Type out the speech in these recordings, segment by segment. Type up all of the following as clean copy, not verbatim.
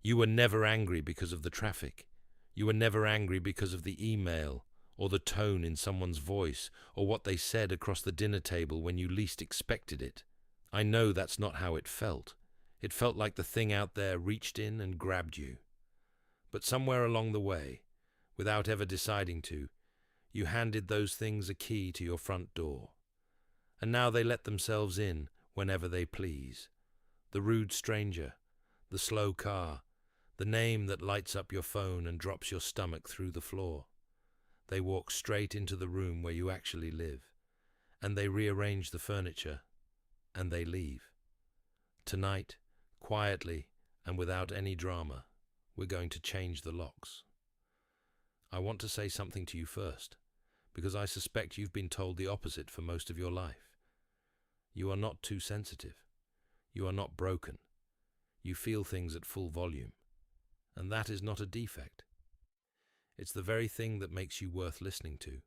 You were never angry because of the traffic. You were never angry because of the email, or the tone in someone's voice, or what they said across the dinner table when you least expected it. I know that's not how it felt. It felt like the thing out there reached in and grabbed you. But somewhere along the way, without ever deciding to, you handed those things a key to your front door. And now they let themselves in whenever they please. The rude stranger, the slow car, the name that lights up your phone and drops your stomach through the floor. They walk straight into the room where you actually live, and they rearrange the furniture, and they leave. Tonight, quietly and without any drama, we're going to change the locks. I want to say something to you first, because I suspect you've been told the opposite for most of your life. You are not too sensitive. You are not broken. You feel things at full volume, and that is not a defect. It's the very thing that makes you worth listening to,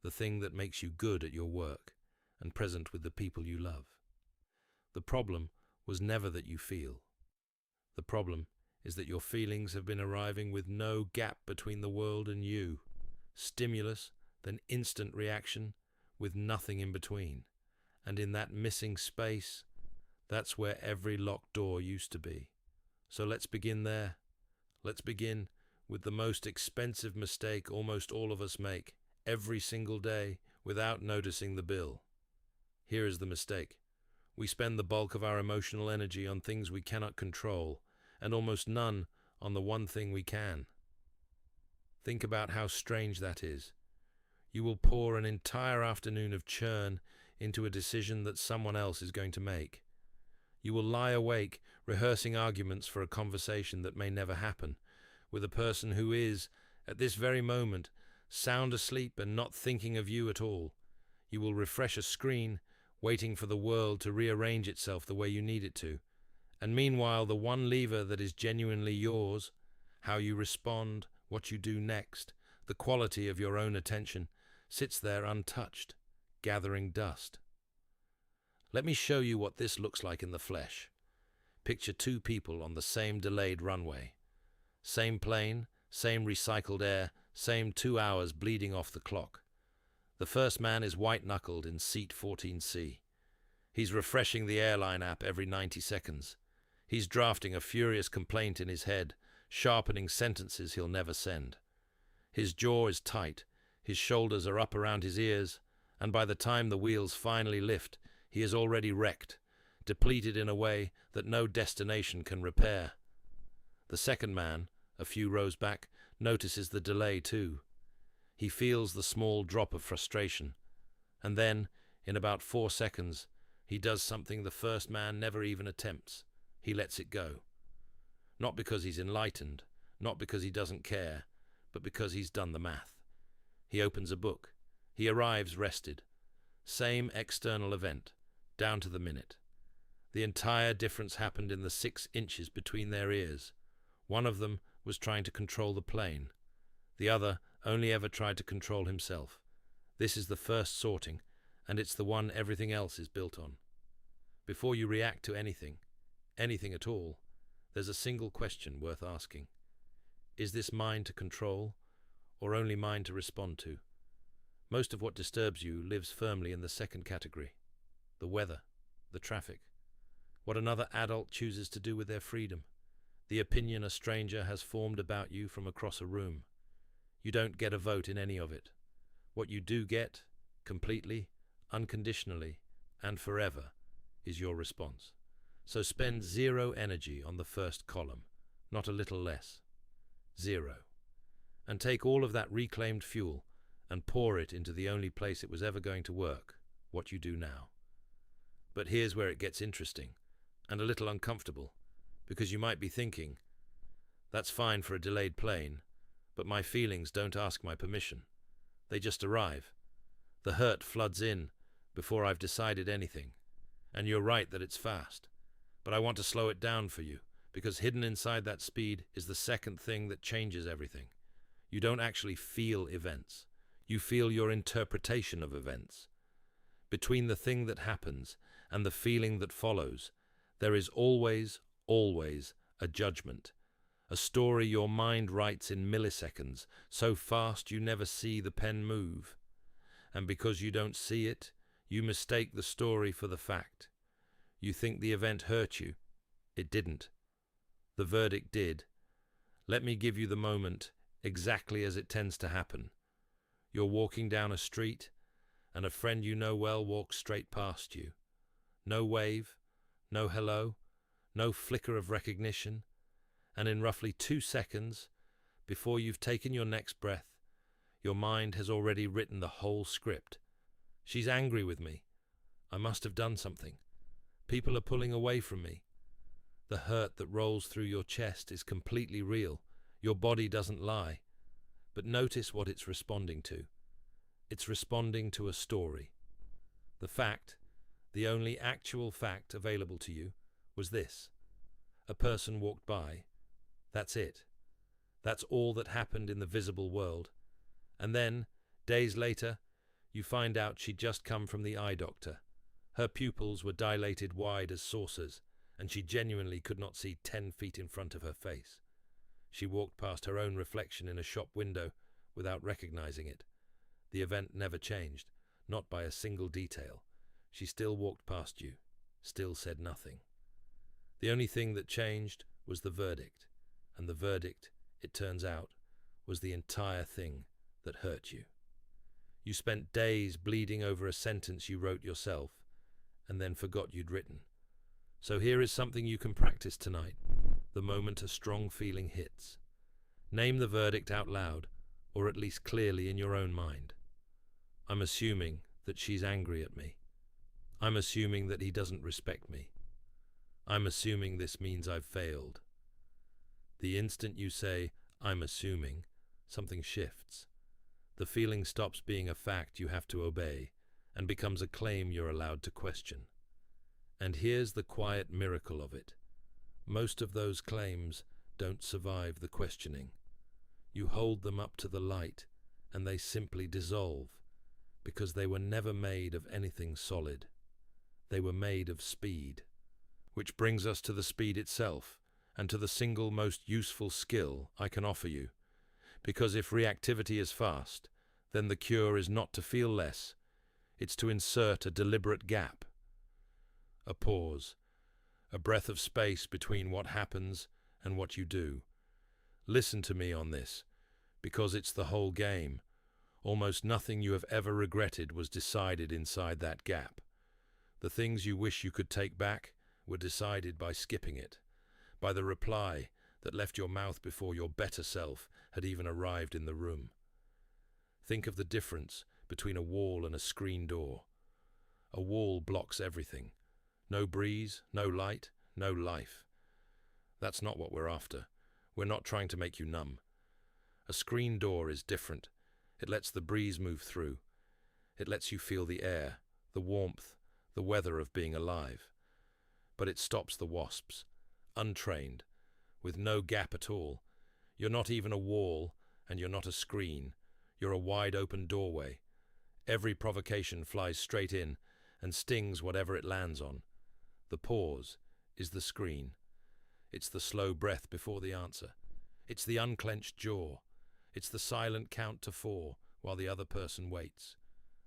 the thing that makes you good at your work and present with the people you love. The problem was never that you feel. The problem is that your feelings have been arriving with no gap between the world and you. Stimulus, then instant reaction, with nothing in between. And in that missing space, that's where every locked door used to be. So let's begin there. Let's begin with the most expensive mistake almost all of us make every single day without noticing the bill. Here is the mistake. We spend the bulk of our emotional energy on things we cannot control, and almost none on the one thing we can. Think about how strange that is. You will pour an entire afternoon of churn into a decision that someone else is going to make. You will lie awake rehearsing arguments for a conversation that may never happen, with a person who is, at this very moment, sound asleep and not thinking of you at all. You will refresh a screen, waiting for the world to rearrange itself the way you need it to. And meanwhile, the one lever that is genuinely yours, how you respond, what you do next, the quality of your own attention, sits there untouched, gathering dust. Let me show you what this looks like in the flesh. Picture two people on the same delayed runway. Same plane, same recycled air, same 2 hours bleeding off the clock. The first man is white-knuckled in seat 14C. He's refreshing the airline app every 90 seconds. He's drafting a furious complaint in his head, sharpening sentences he'll never send. His jaw is tight, his shoulders are up around his ears, and by the time the wheels finally lift, he is already wrecked, depleted in a way that no destination can repair. The second man, a few rows back, notices the delay too. He feels the small drop of frustration, and then, in about 4 seconds, he does something the first man never even attempts. He lets it go. Not because he's enlightened, not because he doesn't care, but because he's done the math. He opens a book. He arrives rested. Same external event, down to the minute. The entire difference happened in the 6 inches between their ears. One of them was trying to control the plane. The other only ever tried to control himself. This is the first sorting, and it's the one everything else is built on. Before you react to anything at all, there's a single question worth asking. Is this mine to control, or only mine to respond to? Most of what disturbs you lives firmly in the second category. The weather, the traffic, what another adult chooses to do with their freedom, the opinion a stranger has formed about you from across a room. You don't get a vote in any of it. What you do get, completely, unconditionally, and forever, is your response. So spend 0 energy on the first column, not a little less. 0. And take all of that reclaimed fuel and pour it into the only place it was ever going to work, what you do now. But here's where it gets interesting, and a little uncomfortable, because you might be thinking, that's fine for a delayed plane, but my feelings don't ask my permission. They just arrive. The hurt floods in before I've decided anything. And you're right that it's fast. But I want to slow it down for you, because hidden inside that speed is the second thing that changes everything. You don't actually feel events. You feel your interpretation of events. Between the thing that happens and the feeling that follows, there is always, always a judgment, A story your mind writes in milliseconds, so fast you never see the pen move. And because you don't see it, you mistake the story for the fact. You think the event hurt you. It didn't. The verdict did. Let me give you the moment, exactly as it tends to happen. You're walking down a street, and a friend you know well walks straight past you. No wave, no hello, no flicker of recognition, and in roughly 2 seconds, before you've taken your next breath, your mind has already written the whole script. She's angry with me. I must have done something. People are pulling away from me. The hurt that rolls through your chest is completely real. Your body doesn't lie. But notice what it's responding to. It's responding to a story. The fact, the only actual fact available to you, was this. A person walked by. That's it. That's all that happened in the visible world. And then, days later, you find out she'd just come from the eye doctor. Her pupils were dilated wide as saucers, and she genuinely could not see 10 feet in front of her face. She walked past her own reflection in a shop window without recognizing it. The event never changed, not by a single detail. She still walked past you, still said nothing. The only thing that changed was the verdict, and the verdict, it turns out, was the entire thing that hurt you. You spent days bleeding over a sentence you wrote yourself, and then forgot you'd written. So here is something you can practice tonight, the moment a strong feeling hits. Name the verdict out loud, or at least clearly in your own mind. I'm assuming that she's angry at me. I'm assuming that he doesn't respect me. I'm assuming this means I've failed. The instant you say, I'm assuming, something shifts. The feeling stops being a fact you have to obey and becomes a claim you're allowed to question. And here's the quiet miracle of it. Most of those claims don't survive the questioning. You hold them up to the light and they simply dissolve because they were never made of anything solid. They were made of speed. Which brings us to the speed itself and to the single most useful skill I can offer you. Because if reactivity is fast, then the cure is not to feel less. It's to insert a deliberate gap. A pause. A breath of space between what happens and what you do. Listen to me on this, because it's the whole game. Almost nothing you have ever regretted was decided inside that gap. The things you wish you could take back were decided by skipping it, by the reply that left your mouth before your better self had even arrived in the room. Think of the difference between a wall and a screen door. A wall blocks everything. No breeze, no light, no life. That's not what we're after. We're not trying to make you numb. A screen door is different. It lets the breeze move through. It lets you feel the air, the warmth, the weather of being alive. But it stops the wasps, untrained, with no gap at all. You're not even a wall, and you're not a screen. You're a wide-open doorway. Every provocation flies straight in and stings whatever it lands on. The pause is the screen. It's the slow breath before the answer. It's the unclenched jaw. It's the silent count to 4 while the other person waits.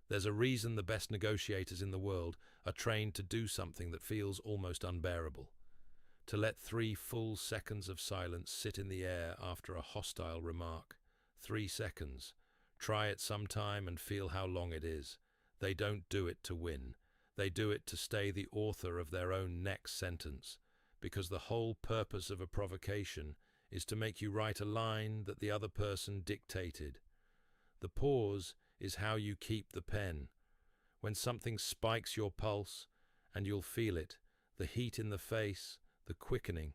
There's a reason the best negotiators in the world are trained to do something that feels almost unbearable. To let 3 full seconds of silence sit in the air after a hostile remark. 3 seconds. Try it sometime and feel how long it is. They don't do it to win. They do it to stay the author of their own next sentence, because the whole purpose of a provocation is to make you write a line that the other person dictated. The pause is how you keep the pen. When something spikes your pulse, and you'll feel it, the heat in the face, the quickening,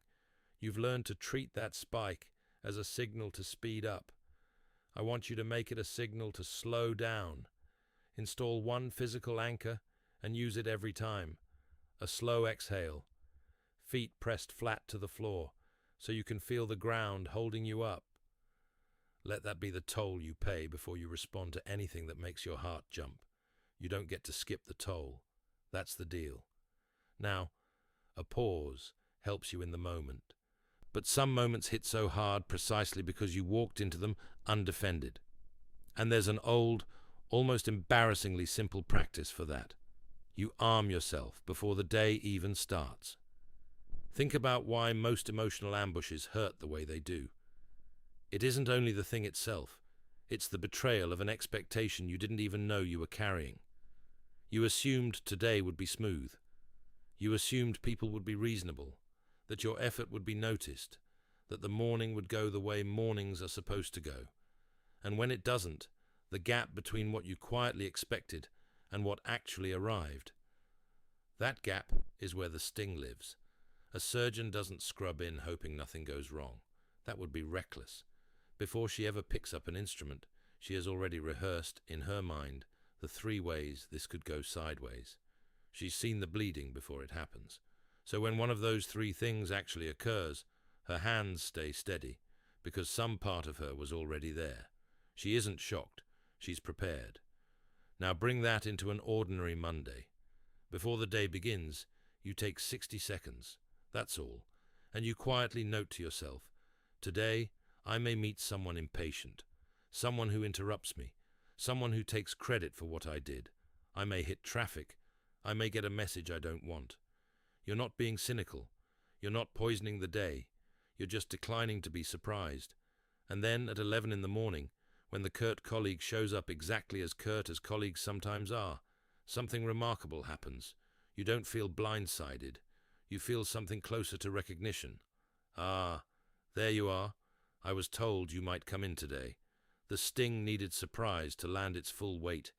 you've learned to treat that spike as a signal to speed up. I want you to make it a signal to slow down. Install one physical anchor and use it every time. A slow exhale. Feet pressed flat to the floor so you can feel the ground holding you up. Let that be the toll you pay before you respond to anything that makes your heart jump. You don't get to skip the toll. That's the deal. Now, a pause helps you in the moment. but some moments hit so hard precisely because you walked into them undefended. And there's an old, almost embarrassingly simple practice for that. You arm yourself before the day even starts. Think about why most emotional ambushes hurt the way they do. It isn't only the thing itself, it's the betrayal of an expectation you didn't even know you were carrying. You assumed today would be smooth. You assumed people would be reasonable, that your effort would be noticed, that the morning would go the way mornings are supposed to go. And when it doesn't, the gap between what you quietly expected and what actually arrived. That gap is where the sting lives. A surgeon doesn't scrub in hoping nothing goes wrong. That would be reckless. Before she ever picks up an instrument, she has already rehearsed in her mind the 3 ways this could go sideways. She's seen the bleeding before it happens. So when one of those 3 things actually occurs, her hands stay steady, because some part of her was already there. She isn't shocked. She's prepared. Now bring that into an ordinary Monday. Before the day begins, you take 60 seconds. That's all. And you quietly note to yourself, today I may meet someone impatient, someone who interrupts me, someone who takes credit for what I did. I may hit traffic. I may get a message I don't want. You're not being cynical. You're not poisoning the day. You're just declining to be surprised. And then at 11 in the morning, when the curt colleague shows up exactly as curt as colleagues sometimes are, something remarkable happens. You don't feel blindsided. You feel something closer to recognition. Ah, there you are. I was told you might come in today. The sting needed surprise to land its full weight,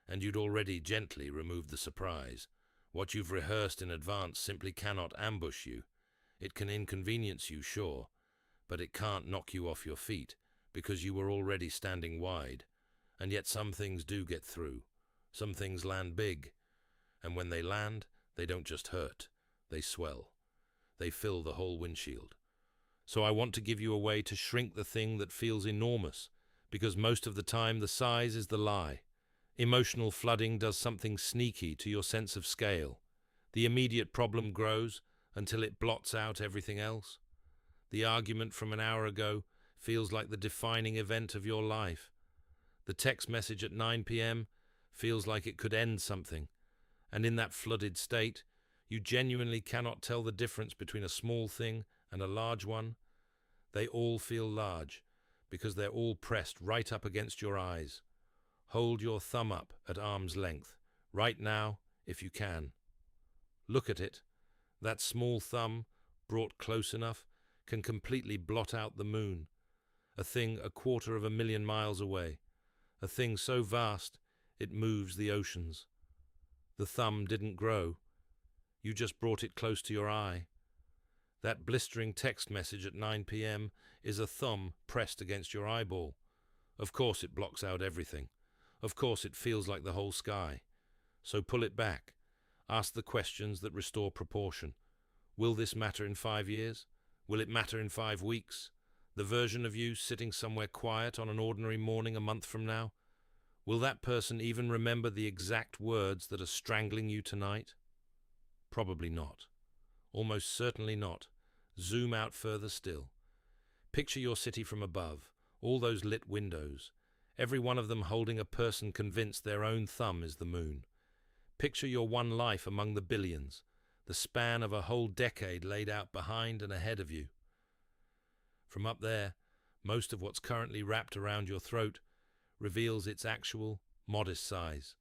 and you'd already gently removed the surprise. What you've rehearsed in advance simply cannot ambush you. It can inconvenience you, sure, but it can't knock you off your feet, because you were already standing wide. And yet some things do get through. Some things land big. And when they land, they don't just hurt. They swell. They fill the whole windshield. So I want to give you a way to shrink the thing that feels enormous, because most of the time the size is the lie. Emotional flooding does something sneaky to your sense of scale. The immediate problem grows until it blots out everything else. The argument from an hour ago feels like the defining event of your life. The text message at 9 p.m. feels like it could end something. And in that flooded state, you genuinely cannot tell the difference between a small thing and a large one. They all feel large because they're all pressed right up against your eyes. Hold your thumb up at arm's length, right now, if you can. Look at it. That small thumb, brought close enough, can completely blot out the moon. A thing 250,000 miles away. A thing so vast, it moves the oceans. The thumb didn't grow. You just brought it close to your eye. That blistering text message at 9 p.m. is a thumb pressed against your eyeball. Of course it blocks out everything. Of course it feels like the whole sky. So pull it back. Ask the questions that restore proportion. Will this matter in 5 years? Will it matter in 5 weeks? The version of you sitting somewhere quiet on an ordinary morning a month from now? Will that person even remember the exact words that are strangling you tonight? Probably not. Almost certainly not. Zoom out further still. Picture your city from above, all those lit windows, every one of them holding a person convinced their own thumb is the moon. Picture your one life among the billions, the span of a whole decade laid out behind and ahead of you. From up there, most of what's currently wrapped around your throat reveals its actual, modest size.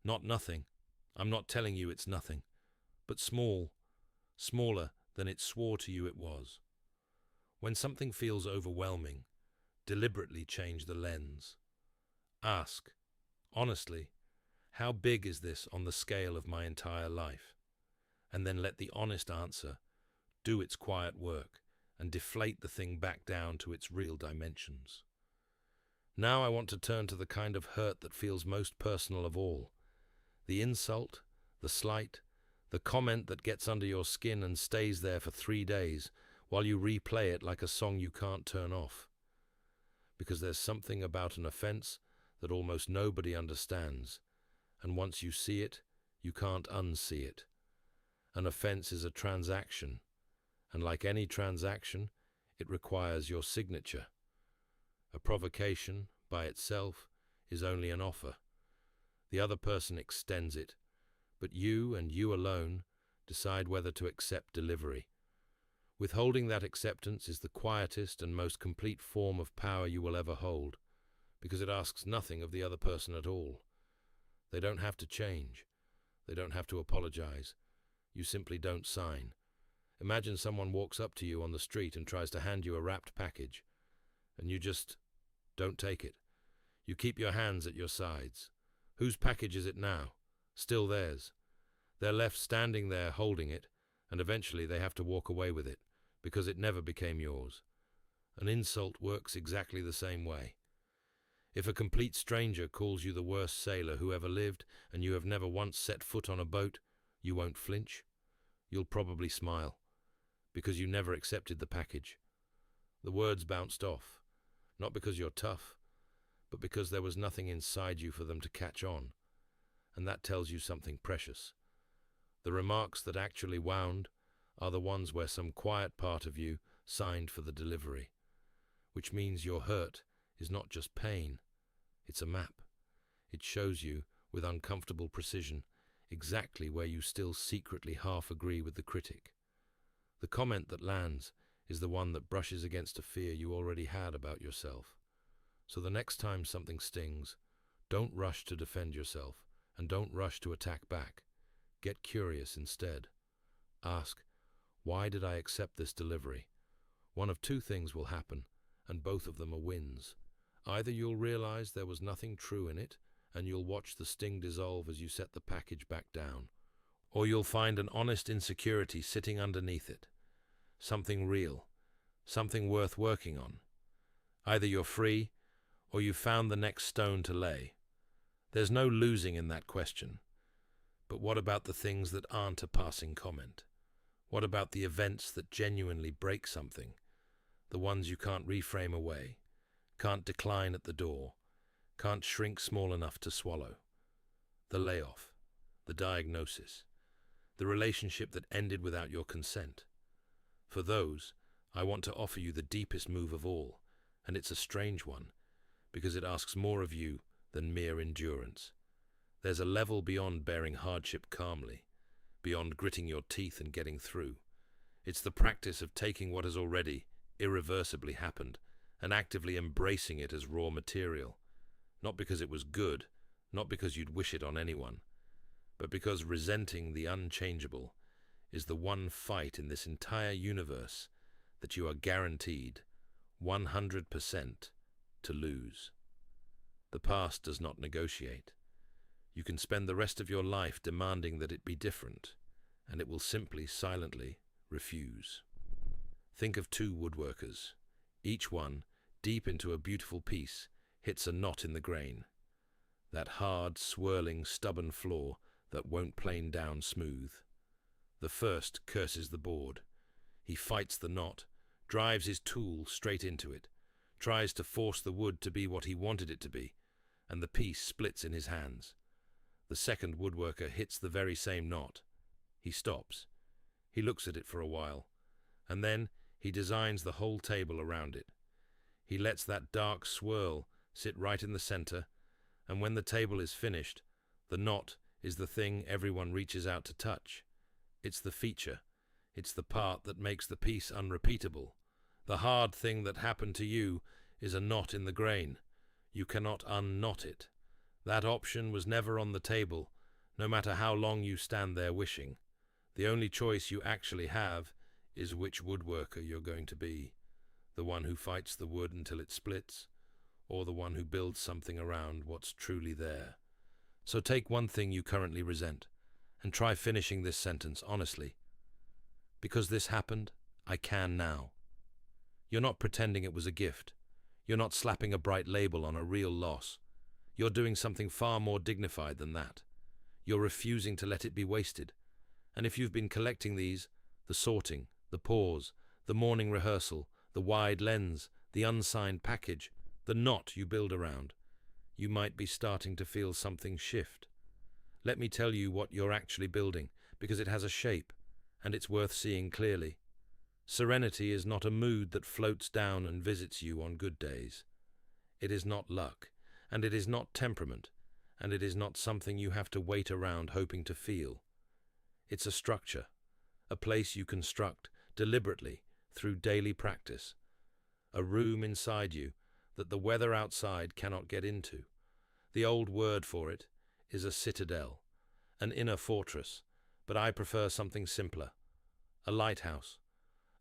Not nothing. I'm not telling you it's nothing. But small, smaller than it swore to you it was. When something feels overwhelming, deliberately change the lens. Ask, honestly, how big is this on the scale of my entire life? And then let the honest answer do its quiet work and deflate the thing back down to its real dimensions. Now I want to turn to the kind of hurt that feels most personal of all. The insult, the slight, the comment that gets under your skin and stays there for 3 days while you replay it like a song you can't turn off. Because there's something about an offense that almost nobody understands, and once you see it, you can't unsee it. An offense is a transaction, and like any transaction, It requires your signature. A provocation, by itself, is only an offer. The other person extends it, but you and you alone decide whether to accept delivery. Withholding that acceptance is the quietest and most complete form of power you will ever hold, because it asks nothing of the other person at all. They don't have to change. They don't have to apologize. You simply don't sign. Imagine someone walks up to you on the street and tries to hand you a wrapped package, and you just don't take it. You keep your hands at your sides. Whose package is it now? Still theirs. They're left standing there holding it, and eventually they have to walk away with it, because it never became yours. An insult works exactly the same way. If a complete stranger calls you the worst sailor who ever lived, and you have never once set foot on a boat, you won't flinch. You'll probably smile, because you never accepted the package. The words bounced off, not because you're tough, but because there was nothing inside you for them to catch on, and that tells you something precious. The remarks that actually wound are the ones where some quiet part of you signed for the delivery, which means your hurt is not just pain, it's a map. It shows you, with uncomfortable precision, exactly where you still secretly half agree with the critic. The comment that lands is the one that brushes against a fear you already had about yourself. So the next time something stings, don't rush to defend yourself, and don't rush to attack back. Get curious instead. Ask, why did I accept this delivery? One of two things will happen, and both of them are wins. Either you'll realize there was nothing true in it, and you'll watch the sting dissolve as you set the package back down, or you'll find an honest insecurity sitting underneath it. Something real, something worth working on. Either you're free, or you've found the next stone to lay. There's no losing in that question. But what about the things that aren't a passing comment? What about the events that genuinely break something? The ones you can't reframe away, can't decline at the door, can't shrink small enough to swallow. The layoff, the diagnosis, the relationship that ended without your consent. For those, I want to offer you the deepest move of all, and it's a strange one, because it asks more of you than mere endurance. There's a level beyond bearing hardship calmly, beyond gritting your teeth and getting through. It's the practice of taking what has already irreversibly happened and actively embracing it as raw material, not because it was good, not because you'd wish it on anyone, but because resenting the unchangeable is the one fight in this entire universe that you are guaranteed 100% to lose. The past does not negotiate. You can spend the rest of your life demanding that it be different, and it will simply, silently refuse. Think of two woodworkers. Each one, deep into a beautiful piece, hits a knot in the grain. That hard, swirling, stubborn floor that won't plane down smooth. The first curses the board. He fights the knot, drives his tool straight into it, tries to force the wood to be what he wanted it to be, and the piece splits in his hands. The second woodworker hits the very same knot. He stops. He looks at it for a while, and then he designs the whole table around it. He lets that dark swirl sit right in the center, and when the table is finished, the knot is the thing everyone reaches out to touch. It's the feature. It's the part that makes the piece unrepeatable. The hard thing that happened to you is a knot in the grain. You cannot unknot it. That option was never on the table, no matter how long you stand there wishing. The only choice you actually have is which woodworker you're going to be. The one who fights the wood until it splits, or the one who builds something around what's truly there. So take one thing you currently resent, and try finishing this sentence honestly. Because this happened, I can now. You're not pretending it was a gift. You're not slapping a bright label on a real loss. You're doing something far more dignified than that. You're refusing to let it be wasted. And if you've been collecting these, the sorting, the pause, the morning rehearsal, the wide lens, the unsigned package, the knot you build around, you might be starting to feel something shift. Let me tell you what you're actually building, because it has a shape, and it's worth seeing clearly. Serenity is not a mood that floats down and visits you on good days. It is not luck, and it is not temperament, and it is not something you have to wait around hoping to feel. It's a structure, a place you construct deliberately through daily practice, a room inside you that the weather outside cannot get into. The old word for it is a citadel, an inner fortress, but I prefer something simpler, a lighthouse.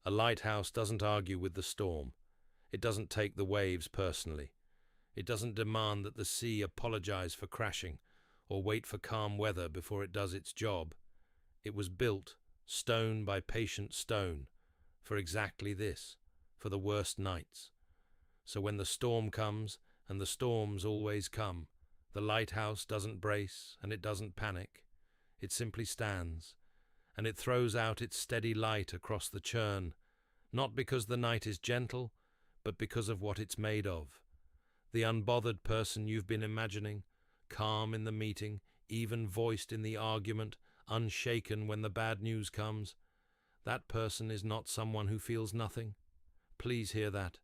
A lighthouse doesn't argue with the storm. It doesn't take the waves personally. It doesn't demand that the sea apologize for crashing or wait for calm weather before it does its job. It was built, stone by patient stone, for exactly this, for the worst nights. So when the storm comes, and the storms always come, the lighthouse doesn't brace and it doesn't panic. It simply stands, and it throws out its steady light across the churn, not because the night is gentle, but because of what it's made of. The unbothered person you've been imagining, calm in the meeting, even-voiced in the argument, unshaken when the bad news comes, that person is not someone who feels nothing. Please hear that.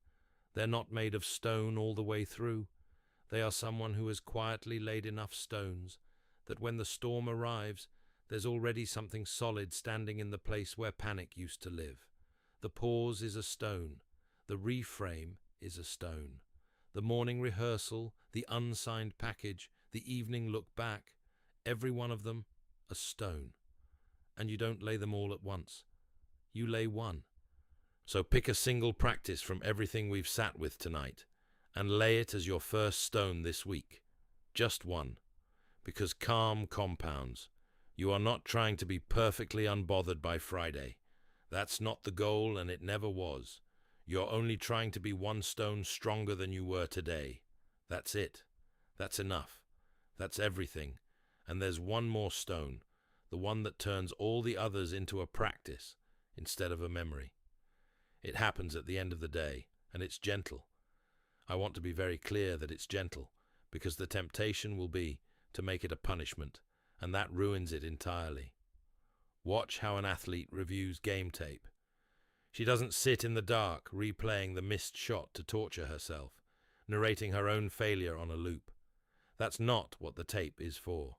They're not made of stone all the way through. They are someone who has quietly laid enough stones that when the storm arrives, there's already something solid standing in the place where panic used to live. The pause is a stone. The reframe is a stone. The morning rehearsal, the unsigned package, the evening look back, every one of them a stone. And you don't lay them all at once. You lay one. So pick a single practice from everything we've sat with tonight and lay it as your first stone this week. Just one. Because calm compounds. You are not trying to be perfectly unbothered by Friday. That's not the goal, and it never was. You're only trying to be one stone stronger than you were today. That's it. That's enough. That's everything. And there's one more stone, the one that turns all the others into a practice instead of a memory. It happens at the end of the day, and it's gentle. I want to be very clear that it's gentle, because the temptation will be to make it a punishment, and that ruins it entirely. Watch how an athlete reviews game tape. She doesn't sit in the dark replaying the missed shot to torture herself, narrating her own failure on a loop. That's not what the tape is for.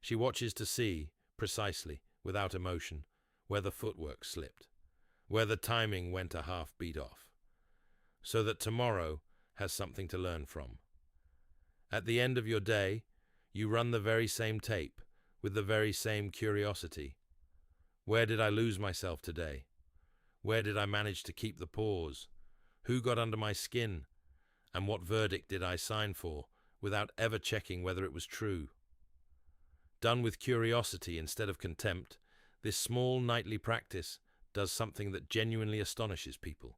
She watches to see, precisely, without emotion, where the footwork slipped, where the timing went a half beat off, so that tomorrow has something to learn from. At the end of your day, you run the very same tape, with the very same curiosity. Where did I lose myself today? Where did I manage to keep the pause? Who got under my skin? And what verdict did I sign for, without ever checking whether it was true? Done with curiosity instead of contempt, this small nightly practice does something that genuinely astonishes people.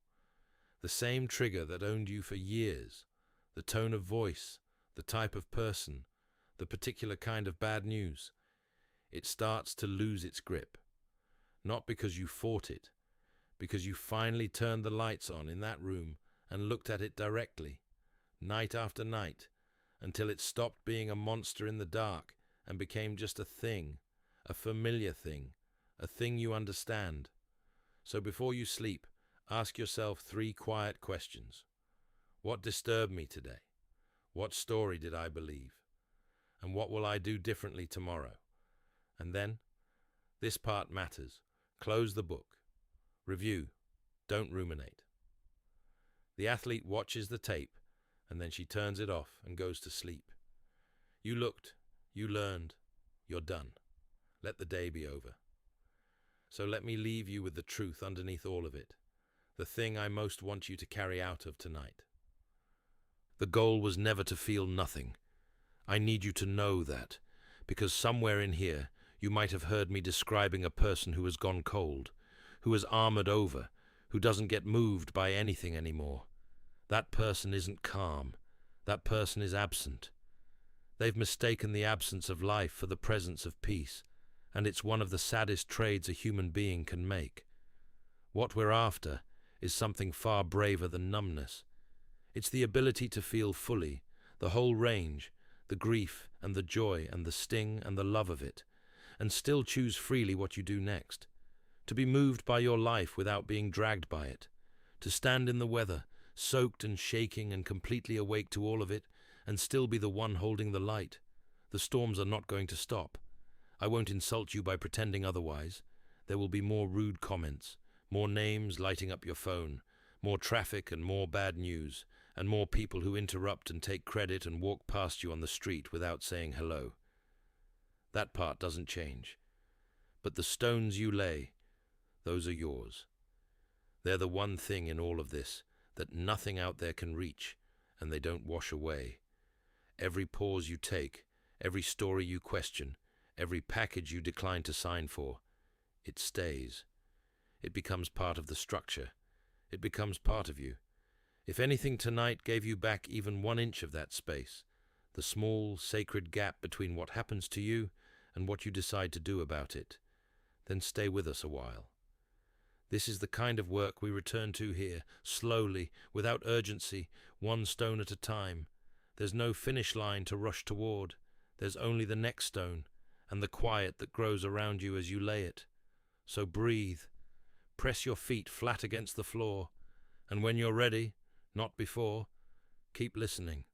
The same trigger that owned you for years, the tone of voice, the type of person, the particular kind of bad news, it starts to lose its grip. Not because you fought it, because you finally turned the lights on in that room and looked at it directly, night after night, until it stopped being a monster in the dark and became just a thing, a familiar thing, a thing you understand. So before you sleep, ask yourself 3 quiet questions. What disturbed me today? What story did I believe? And what will I do differently tomorrow? And then, this part matters. Close the book. Review. Don't ruminate. The athlete watches the tape, and then she turns it off and goes to sleep. You looked. You learned. You're done. Let the day be over. So let me leave you with the truth underneath all of it, the thing I most want you to carry out of tonight. The goal was never to feel nothing. I need you to know that, because somewhere in here you might have heard me describing a person who has gone cold, who has armored over, who doesn't get moved by anything anymore. That person isn't calm. That person is absent. They've mistaken the absence of life for the presence of peace, and it's one of the saddest trades a human being can make. What we're after is something far braver than numbness. It's the ability to feel fully, the whole range, the grief and the joy and the sting and the love of it, and still choose freely what you do next. to be moved by your life without being dragged by it, to stand in the weather, soaked and shaking and completely awake to all of it, and still be the one holding the light. The storms are not going to stop. I won't insult you by pretending otherwise. There will be more rude comments, more names lighting up your phone, more traffic and more bad news, and more people who interrupt and take credit and walk past you on the street without saying hello. That part doesn't change. But the stones you lay, those are yours. They're the one thing in all of this that nothing out there can reach, and they don't wash away. Every pause you take, every story you question, every package you decline to sign for, it stays. It becomes part of the structure. It becomes part of you. If anything tonight gave you back even 1 inch of that space, the small, sacred gap between what happens to you and what you decide to do about it, then stay with us a while. This is the kind of work we return to here, slowly, without urgency, 1 stone at a time. There's no finish line to rush toward. There's only the next stone, and the quiet that grows around you as you lay it. So breathe. Press your feet flat against the floor, and when you're ready, not before, keep listening.